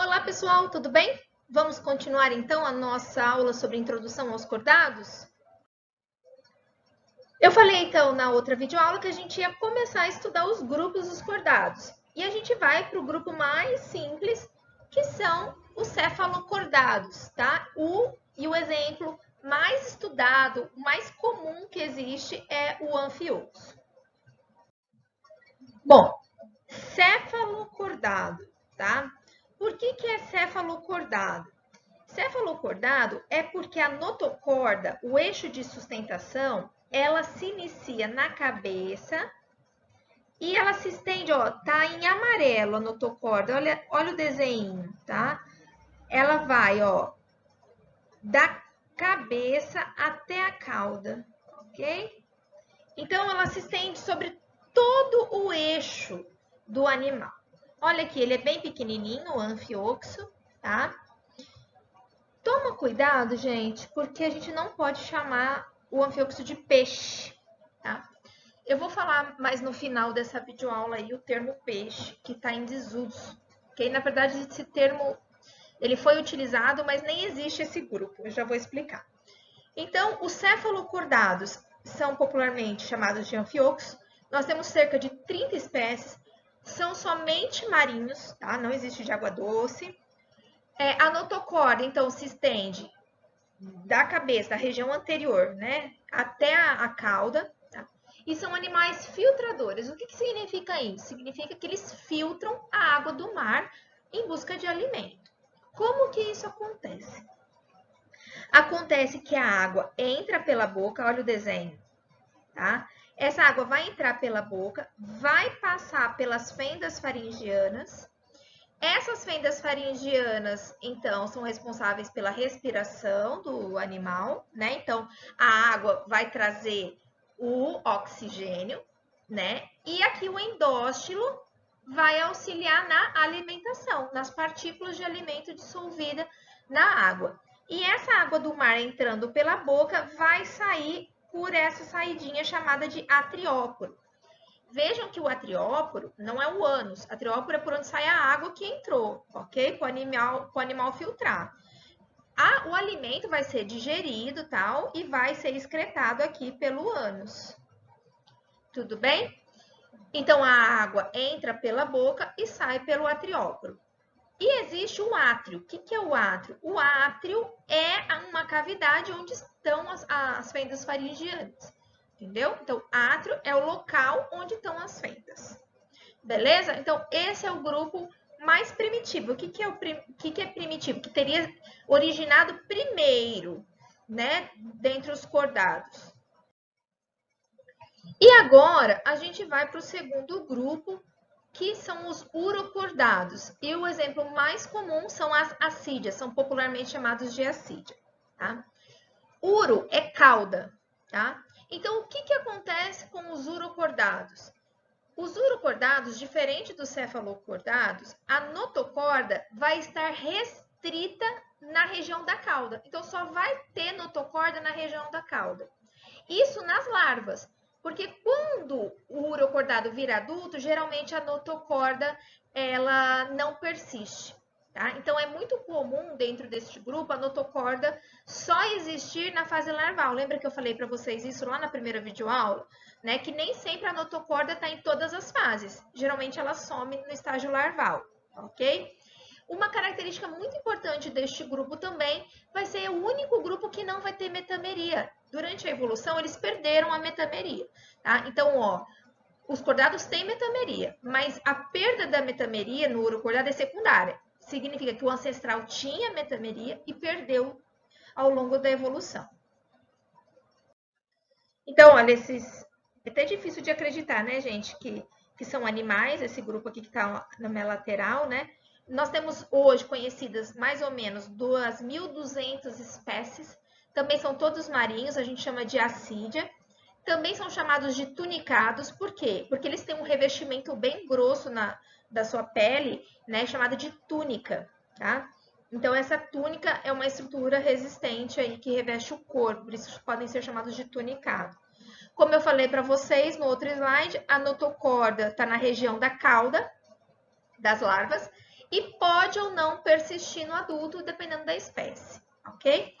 Olá, pessoal, tudo bem? Vamos continuar então a nossa aula sobre introdução aos cordados? Eu falei então na outra videoaula que a gente ia começar a estudar os grupos dos cordados. E a gente vai para o grupo mais simples, que são os cefalocordados, tá? E o exemplo mais estudado, o mais comum que existe é o anfioxo. Bom, cefalocordado, tá? Por que é cefalocordado? Cefalocordado é porque a notocorda, o eixo de sustentação, ela se inicia na cabeça e ela se estende, ó, tá em amarelo a notocorda, olha o desenho, tá? Ela vai, ó, da cabeça até a cauda, ok? Então, ela se estende sobre todo o eixo do animal. Olha aqui, ele é bem pequenininho, o anfioxo, tá? Toma cuidado, gente, porque a gente não pode chamar o anfioxo de peixe, tá? Eu vou falar mais no final dessa videoaula aí o termo peixe, que está em desuso. Que na verdade esse termo ele foi utilizado, mas nem existe esse grupo. Eu já vou explicar. Então, os cefalocordados são popularmente chamados de anfioxos. Nós temos cerca de 30 espécies, são somente marinhos, tá? Não existe de água doce. A notocorda, então, se estende da cabeça, da região anterior, né, até a cauda, tá? E são animais filtradores. O que significa isso? Significa que eles filtram a água do mar em busca de alimento. Como que isso acontece? Acontece que a água entra pela boca, olha o desenho, tá? Essa água vai entrar pela boca, vai passar pelas fendas faringianas. Essas fendas faringianas, então, são responsáveis pela respiração do animal, né? Então, a água vai trazer o oxigênio, né? E aqui o endóstilo vai auxiliar na alimentação, nas partículas de alimento dissolvida na água. E essa água do mar entrando pela boca vai sair por essa saidinha chamada de atrióporo. Vejam que o atrióporo não é o ânus. Atrióporo é por onde sai a água que entrou, ok? Para o animal filtrar. O alimento vai ser digerido, tal, e vai ser excretado aqui pelo ânus. Tudo bem? Então, a água entra pela boca e sai pelo atrióporo. E existe o átrio. O que é o átrio? O átrio é uma cavidade onde estão as fendas faringianas. Entendeu? Então, átrio é o local onde estão as fendas. Beleza? Então, esse é o grupo mais primitivo. O que é primitivo? Que teria originado primeiro, né? Dentre os cordados. E agora, a gente vai para o segundo grupo, que são os urocordados. E o exemplo mais comum são as assídeas, são popularmente chamados de assídia, tá? Uro é cauda, tá? Então, o que acontece com os urocordados? Os urocordados, diferente dos cefalocordados, a notocorda vai estar restrita na região da cauda. Então, só vai ter notocorda na região da cauda. Isso nas larvas, porque quando o urocordado vira adulto, geralmente a notocorda ela não persiste. Tá? Então, é muito comum dentro deste grupo a notocorda só existir na fase larval. Lembra que eu falei para vocês isso lá na primeira videoaula? Né? Que nem sempre a notocorda está em todas as fases. Geralmente, ela some no estágio larval, ok? Uma característica muito importante deste grupo também vai ser o único grupo que não vai ter metameria. Durante a evolução, eles perderam a metameria. Tá? Então, ó, os cordados têm metameria, mas a perda da metameria no urocordado é secundária. Significa que o ancestral tinha metameria e perdeu ao longo da evolução. Então, olha, é até difícil de acreditar, né, gente, que são animais, esse grupo aqui que está na minha lateral, né? Nós temos hoje conhecidas mais ou menos 2.200 espécies. Também são todos marinhos, a gente chama de assídia. Também são chamados de tunicados, por quê? Porque eles têm um revestimento bem grosso da sua pele, né, chamado de túnica, tá? Então, essa túnica é uma estrutura resistente aí que reveste o corpo, por isso podem ser chamados de tunicado. Como eu falei para vocês no outro slide, a notocorda está na região da cauda das larvas e pode ou não persistir no adulto, dependendo da espécie, ok?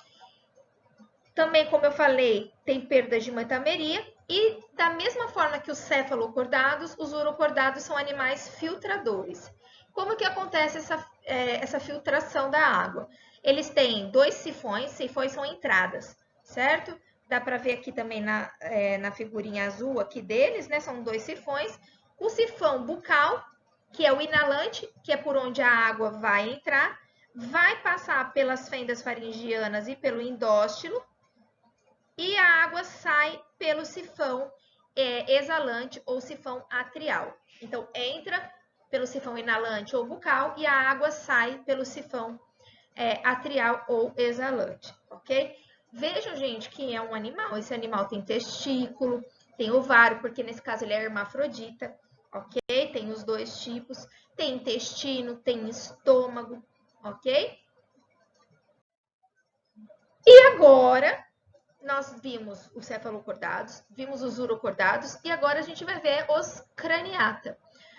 Também, como eu falei, tem perda de metameria e da mesma forma que os cefalocordados, os urocordados são animais filtradores. Como que acontece essa filtração da água? Eles têm 2 sifões são entradas, certo? Dá para ver aqui também na figurinha azul aqui deles, né? São 2 sifões. O sifão bucal, que é o inalante, que é por onde a água vai entrar, vai passar pelas fendas faringianas e pelo endóstilo, e a água sai pelo sifão exalante ou sifão atrial. Então, entra pelo sifão inalante ou bucal e a água sai pelo sifão atrial ou exalante, ok? Vejam, gente, que é um animal. Esse animal tem testículo, tem ovário, porque nesse caso ele é hermafrodita, ok? Tem os 2 tipos. Tem intestino, tem estômago, ok? E agora, nós vimos os cefalocordados, vimos os urocordados e agora a gente vai ver os craniata.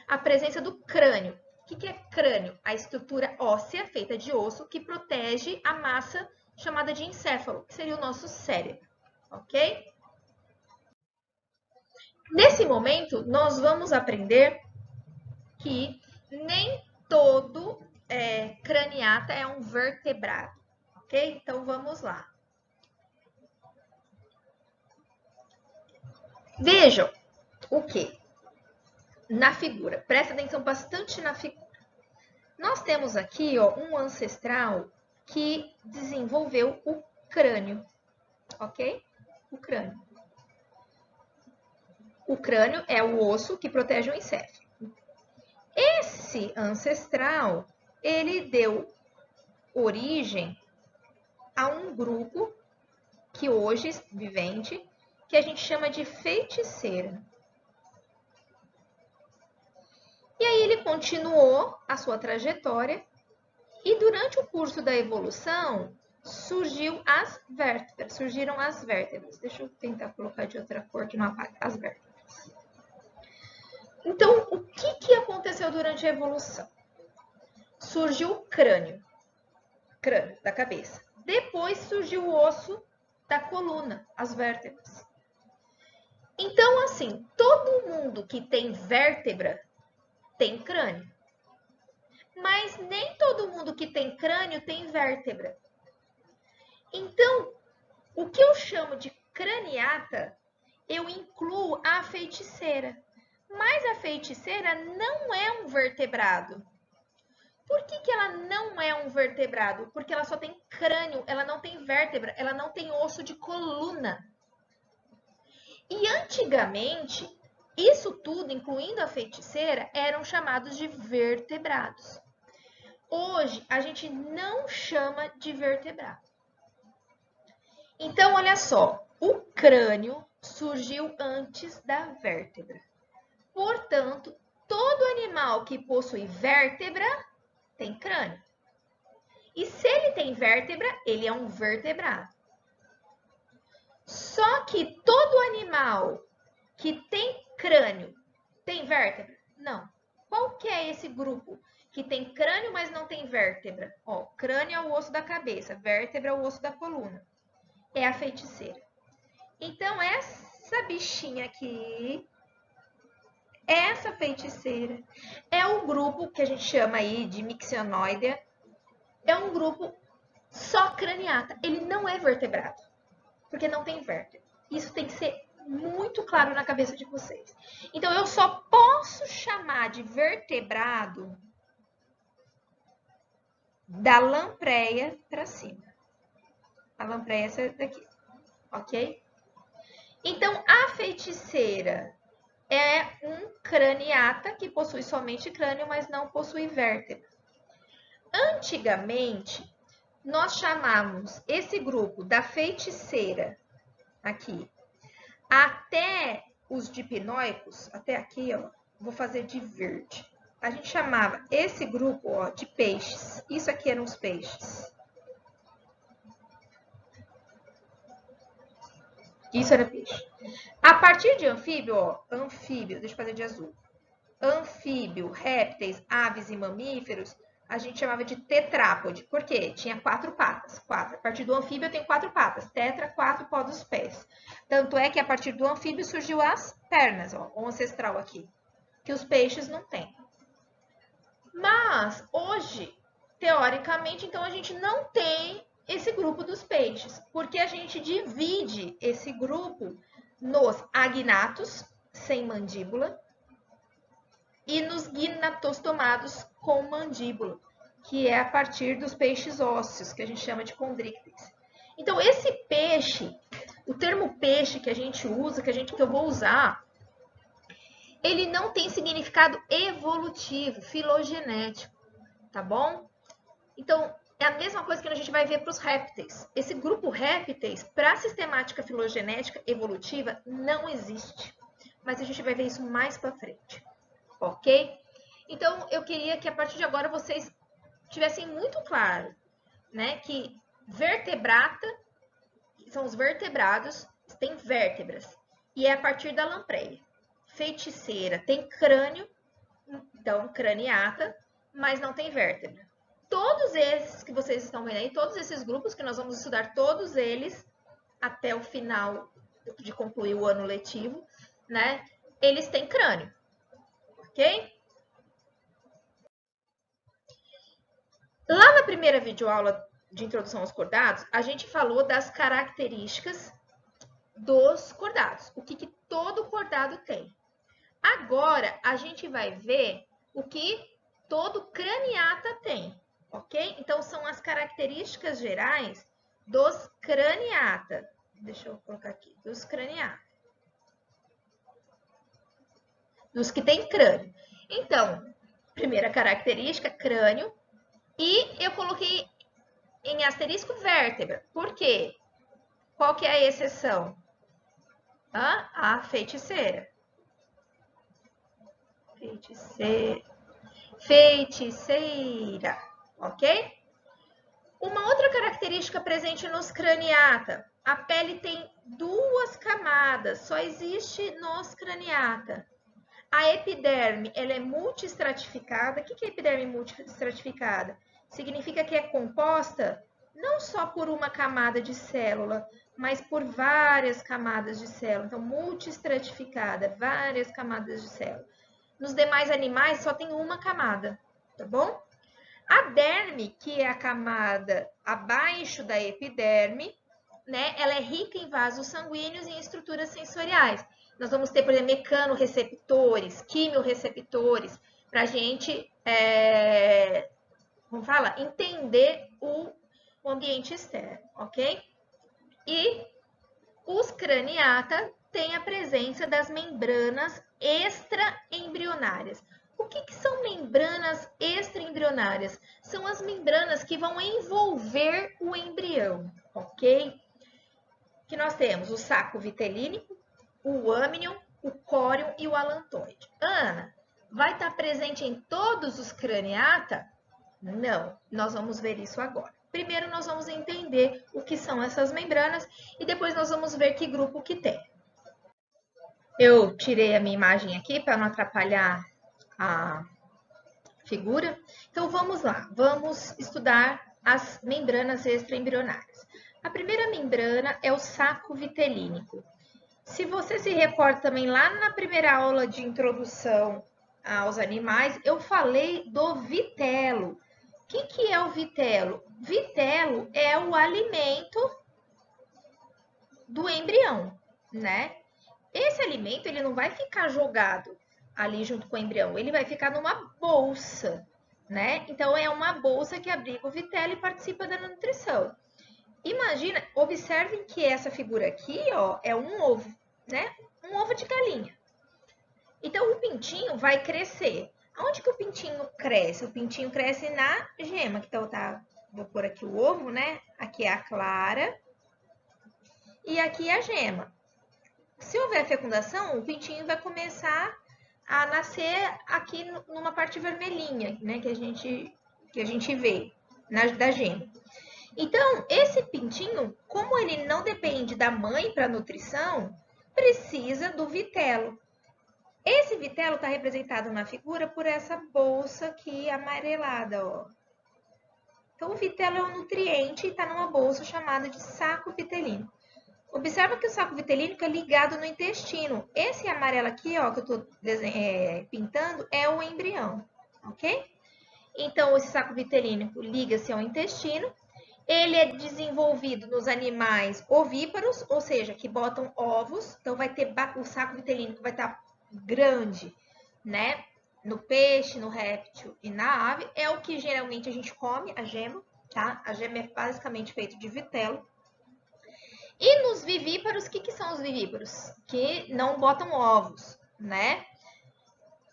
A presença do crânio. O que é crânio? A estrutura óssea feita de osso que protege a massa chamada de encéfalo, que seria o nosso cérebro, ok? Nesse momento, nós vamos aprender que nem todo craniata é um vertebrado, ok? Então, vamos lá. Vejam o que? Na figura. Presta atenção bastante na figura. Nós temos aqui um ancestral que desenvolveu o crânio, ok? O crânio. O crânio é o osso que protege o encéfalo. Esse ancestral, ele deu origem a um grupo que hoje vivente, que a gente chama de feiticeira. E aí ele continuou a sua trajetória e durante o curso da evolução surgiram as vértebras. Deixa eu tentar colocar de outra cor que não apaga as vértebras. Então, o que aconteceu durante a evolução? Surgiu o crânio da cabeça. Depois surgiu o osso da coluna, as vértebras. Então, assim, todo mundo que tem vértebra tem crânio. Mas nem todo mundo que tem crânio tem vértebra. Então, o que eu chamo de craniata, eu incluo a feiticeira. Mas a feiticeira não é um vertebrado. Por que ela não é um vertebrado? Porque ela só tem crânio, ela não tem vértebra, ela não tem osso de coluna. E antigamente, isso tudo, incluindo a feiticeira, eram chamados de vertebrados. Hoje, a gente não chama de vertebrado. Então, olha só, o crânio surgiu antes da vértebra. Portanto, todo animal que possui vértebra tem crânio. E se ele tem vértebra, ele é um vertebrado. Só que todo animal que tem crânio tem vértebra? Não. Qual que é esse grupo que tem crânio, mas não tem vértebra? Ó, crânio é o osso da cabeça, vértebra é o osso da coluna. É a feiticeira. Então, essa bichinha aqui, essa feiticeira, é o grupo que a gente chama aí de Mixonoidea. É um grupo só craniata. Ele não é vertebrado, porque não tem vértebra. Isso tem que ser muito claro na cabeça de vocês. Então, eu só posso chamar de vertebrado da lampreia para cima. A lampreia é essa daqui, ok? Então, a feiticeira é um craniata que possui somente crânio, mas não possui vértebra. Antigamente, nós chamávamos esse grupo da feiticeira aqui até os dipnóicos, até aqui, ó, vou fazer de verde. A gente chamava esse grupo, ó, de peixes. Isso aqui eram os peixes. Isso era peixe. A partir de anfíbio, ó, anfíbio, deixa eu fazer de azul. Anfíbio, répteis, aves e mamíferos, a gente chamava de tetrápode. Por quê? Tinha 4 patas. 4. A partir do anfíbio eu tenho 4 patas. Tetra, 4 pó dos pés. Tanto é que a partir do anfíbio surgiu as pernas, ó, o ancestral aqui, que os peixes não têm. Mas hoje, teoricamente, então a gente não tem esse grupo dos peixes, porque a gente divide esse grupo nos agnatos, sem mandíbula, e nos gnatostomados com mandíbula, que é a partir dos peixes ósseos, que a gente chama de condrícteis. Então, esse peixe, o termo peixe que a gente usa, que eu vou usar, ele não tem significado evolutivo, filogenético, tá bom? Então, é a mesma coisa que a gente vai ver para os répteis. Esse grupo répteis, para a sistemática filogenética evolutiva, não existe. Mas a gente vai ver isso mais para frente, ok? Então, eu queria que a partir de agora vocês tivessem muito claro, né, que vertebrata são os vertebrados, tem vértebras, e é a partir da lampreia. Feiticeira tem crânio, então craniata, mas não tem vértebra. Todos esses que vocês estão vendo aí, todos esses grupos que nós vamos estudar, todos eles, até o final de concluir o ano letivo, né? Eles têm crânio, ok? Lá na primeira videoaula de introdução aos cordados, a gente falou das características dos cordados, o que todo cordado tem. Agora, a gente vai ver o que todo craniata tem, ok? Então, são as características gerais dos craniata. Deixa eu colocar aqui, dos craniata. Dos que tem crânio. Então, primeira característica, crânio. E eu coloquei em asterisco vértebra. Por quê? Qual que é a exceção? A feiticeira. Feiticeira, ok? Uma outra característica presente nos craniata, a pele tem 2 camadas, só existe nos craniata. A epiderme, ela é multiestratificada. O que é epiderme multiestratificada? Significa que é composta não só por uma camada de célula, mas por várias camadas de célula. Então, multiestratificada, várias camadas de célula. Nos demais animais só tem uma camada, tá bom? A derme, que é a camada abaixo da epiderme, né? Ela é rica em vasos sanguíneos e em estruturas sensoriais. Nós vamos ter, por exemplo, mecanorreceptores, quimiorreceptores, para a gente, como fala, entender o ambiente externo, ok? E os craniata têm a presença das membranas extraembrionárias. O que são membranas extraembrionárias? São as membranas que vão envolver o embrião, ok? Que nós temos o saco vitelínico, o âmnion, o córion e o alantoide. Ana, vai estar presente em todos os craniata? Não, nós vamos ver isso agora. Primeiro nós vamos entender o que são essas membranas e depois nós vamos ver que grupo que tem. Eu tirei a minha imagem aqui para não atrapalhar a figura. Então vamos lá, vamos estudar as membranas extraembrionárias. A primeira membrana é o saco vitelínico. Se você se recorda também lá na primeira aula de introdução aos animais, eu falei do vitelo. O que é o vitelo? Vitelo é o alimento do embrião, né? Esse alimento ele não vai ficar jogado ali junto com o embrião, ele vai ficar numa bolsa, né? Então é uma bolsa que abriga o vitelo e participa da nutrição. Imagina, observem que essa figura aqui, ó, é um ovo, né? Um ovo de galinha. Então o pintinho vai crescer. Onde que o pintinho cresce? O pintinho cresce na gema. Então vou pôr aqui o ovo, né? Aqui é a clara e aqui é a gema. Se houver fecundação, o pintinho vai começar a nascer aqui numa parte vermelhinha, né? Que a gente vê da gema. Então, esse pintinho, como ele não depende da mãe para nutrição, precisa do vitelo. Esse vitelo está representado na figura por essa bolsa aqui amarelada, ó. Então, o vitelo é um nutriente e está numa bolsa chamada de saco vitelínico. Observa que o saco vitelínico é ligado no intestino. Esse amarelo aqui, ó, que eu estou pintando, é o embrião, ok? Então, esse saco vitelínico liga-se ao intestino. Ele é desenvolvido nos animais ovíparos, ou seja, que botam ovos. Então, vai ter o saco vitelínico vai estar grande, né? No peixe, no réptil e na ave. É o que geralmente a gente come, a gema, tá? A gema é basicamente feita de vitelo. E nos vivíparos, o que são os vivíparos? Que não botam ovos, né?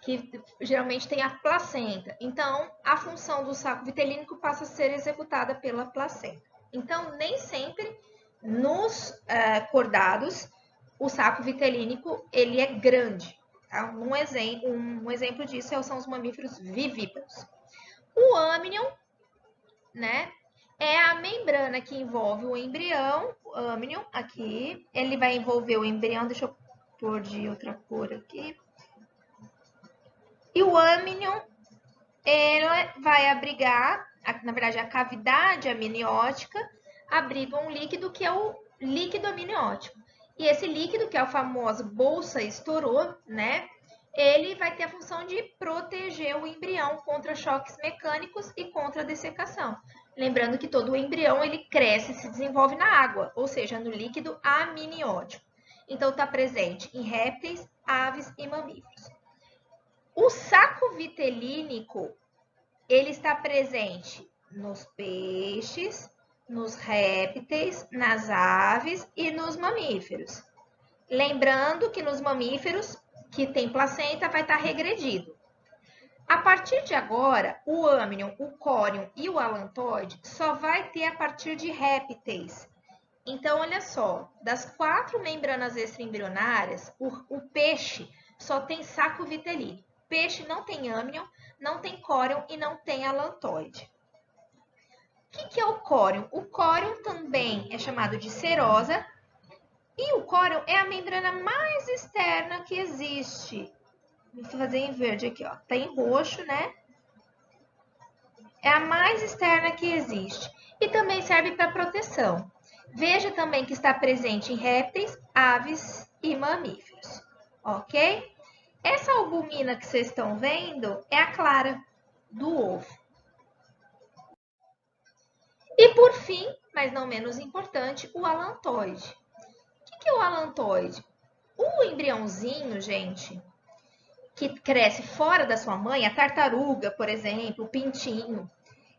Que geralmente tem a placenta. Então, a função do saco vitelínico passa a ser executada pela placenta. Então, nem sempre nos cordados o saco vitelínico ele é grande. Tá? Um exemplo disso são os mamíferos vivíparos. O âmnion, né? É a membrana que envolve o embrião, o âmnion aqui. Ele vai envolver o embrião, deixa eu pôr de outra cor aqui. E o âmnion, ele vai abrigar, na verdade, a cavidade amniótica abriga um líquido que é o líquido amniótico. E esse líquido, que é o famoso bolsa estourou, né? Ele vai ter a função de proteger o embrião contra choques mecânicos e contra a dessecação. Lembrando que todo o embrião ele cresce e se desenvolve na água, ou seja, no líquido amniótico. Então, está presente em répteis, aves e mamíferos. O saco vitelínico, ele está presente nos peixes, nos répteis, nas aves e nos mamíferos. Lembrando que nos mamíferos que tem placenta vai estar regredido. A partir de agora, o âmnion, o córion e o alantoide só vai ter a partir de répteis. Então, olha só, das 4 membranas extraembrionárias, o peixe só tem saco vitelínico. Peixe não tem âmnion, não tem córion e não tem alantoide. O que é o córion? O córion também é chamado de serosa. E o córion é a membrana mais externa que existe. Vou fazer em verde aqui, ó. Tá em roxo, né? É a mais externa que existe. E também serve para proteção. Veja também que está presente em répteis, aves e mamíferos. Ok? Essa albumina que vocês estão vendo é a clara do ovo. E por fim, mas não menos importante, o alantoide. O que é o alantoide? O embriãozinho, gente, que cresce fora da sua mãe, a tartaruga, por exemplo, o pintinho,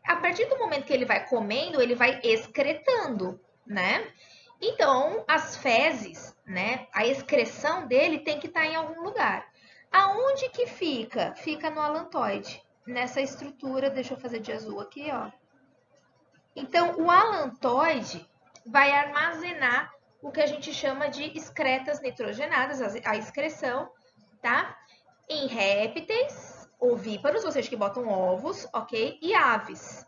a partir do momento que ele vai comendo, ele vai excretando, né? Então, as fezes, né? A excreção dele tem que estar em algum lugar. Aonde que fica? Fica no alantoide, nessa estrutura, deixa eu fazer de azul aqui, ó. Então, o alantoide vai armazenar o que a gente chama de excretas nitrogenadas, a excreção, tá? Em répteis, ovíparos, ou seja, que botam ovos, ok? E aves.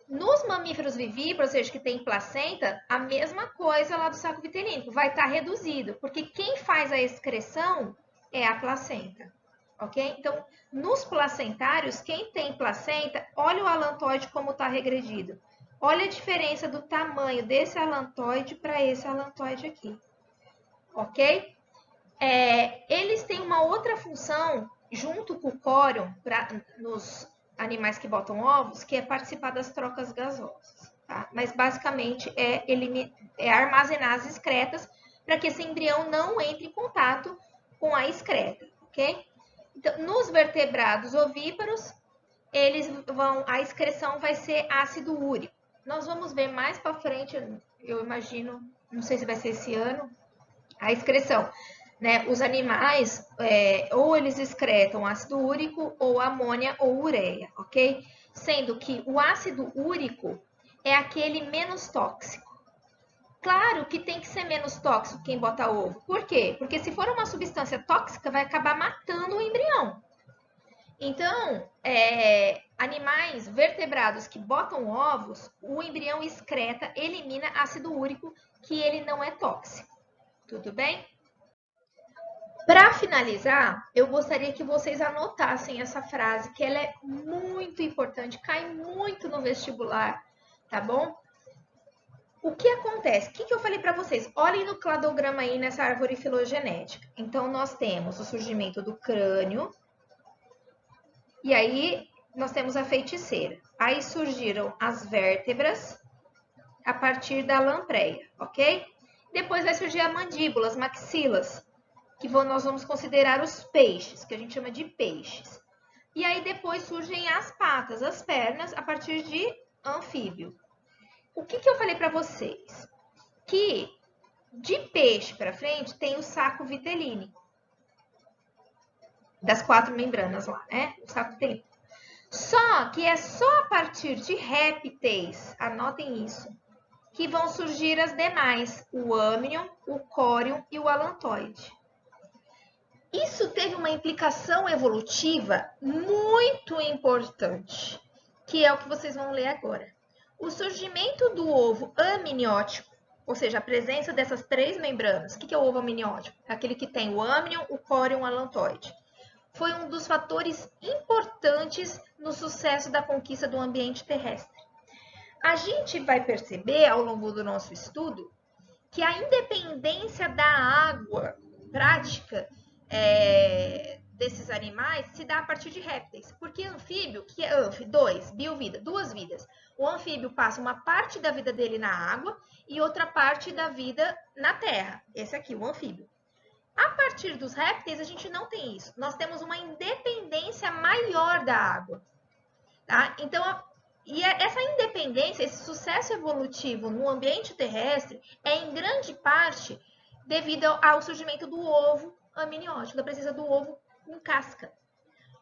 Nos mamíferos vivíparos, ou seja, que tem placenta, a mesma coisa lá do saco vitelínico, vai estar reduzido, porque quem faz a excreção é a placenta, ok? Então, nos placentários, quem tem placenta, olha o alantoide como está regredido. Olha a diferença do tamanho desse alantoide para esse alantoide aqui, ok? Eles têm uma outra função, junto com o córion, nos animais que botam ovos, que é participar das trocas gasosas. Tá? Mas, basicamente, é armazenar as excretas para que esse embrião não entre em contato com a excreta, ok? Então, nos vertebrados ovíparos, a excreção vai ser ácido úrico. Nós vamos ver mais para frente, eu imagino, não sei se vai ser esse ano, a excreção. Né? Os animais, ou eles excretam ácido úrico, ou amônia, ou ureia, ok? Sendo que o ácido úrico é aquele menos tóxico. Claro que tem que ser menos tóxico quem bota ovo. Por quê? Porque se for uma substância tóxica, vai acabar matando o embrião. Então, animais vertebrados que botam ovos, o embrião excreta, elimina ácido úrico, que ele não é tóxico. Tudo bem? Para finalizar, eu gostaria que vocês anotassem essa frase, que ela é muito importante, cai muito no vestibular, tá bom? O que acontece? O que eu falei para vocês? Olhem no cladograma aí nessa árvore filogenética. Então, nós temos o surgimento do crânio, e aí nós temos a feiticeira. Aí surgiram as vértebras a partir da lampreia, ok? Depois vai surgir a mandíbula, as maxilas, que nós vamos considerar os peixes, que a gente chama de peixes. E aí depois surgem as patas, as pernas, a partir de anfíbio. O que eu falei para vocês? Que de peixe para frente tem o saco vitelínico, das 4 membranas lá, né? O saco vitelínico. Só que é só a partir de répteis, anotem isso, que vão surgir as demais, o âmnion, o córion e o alantoide. Isso teve uma implicação evolutiva muito importante, que é o que vocês vão ler agora. O surgimento do ovo amniótico, ou seja, a presença dessas 3 membranas. O que é o ovo amniótico? É aquele que tem o âmnion, o córion e o alantoide. Foi um dos fatores importantes no sucesso da conquista do ambiente terrestre. A gente vai perceber ao longo do nosso estudo que a independência da água prática desses animais se dá a partir de répteis. Porque anfíbio, que é biovida, 2 vidas. O anfíbio passa uma parte da vida dele na água e outra parte da vida na terra. Esse aqui, o anfíbio. A partir dos répteis, a gente não tem isso. Nós temos uma independência maior da água. Tá? Então, essa independência, esse sucesso evolutivo no ambiente terrestre é em grande parte devido ao surgimento do ovo amniótico, da presença do ovo com casca.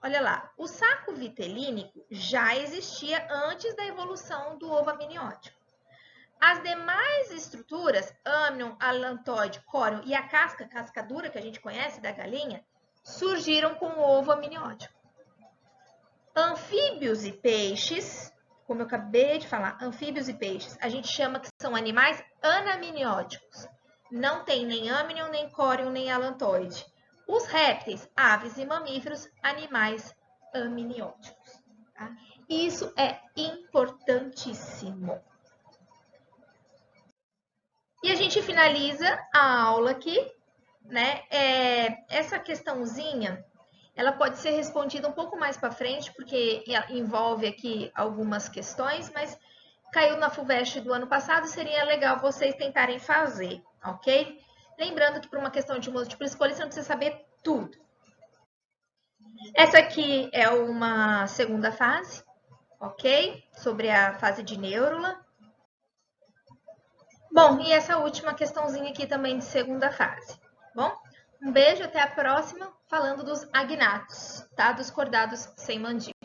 Olha lá, o saco vitelínico já existia antes da evolução do ovo amniótico. As demais estruturas, âmnion, alantoide, córion e a casca dura que a gente conhece da galinha, surgiram com o ovo amniótico. Anfíbios e peixes, como eu acabei de falar, anfíbios e peixes, a gente chama que são animais anamnióticos. Não tem nem âmnion, nem córion, nem alantoide. Os répteis, aves e mamíferos, animais amnióticos. Tá? Isso é importantíssimo. E a gente finaliza a aula aqui, né? Essa questãozinha, ela pode ser respondida um pouco mais para frente, porque envolve aqui algumas questões, mas caiu na FUVEST do ano passado, seria legal vocês tentarem fazer, ok? Lembrando que para uma questão de múltipla escolha, você não precisa saber tudo. Essa aqui é uma segunda fase, ok? Sobre a fase de neurula. Bom, e essa última questãozinha aqui também de segunda fase, bom? Um beijo, até a próxima, falando dos agnatos, tá? Dos cordados sem mandíbula.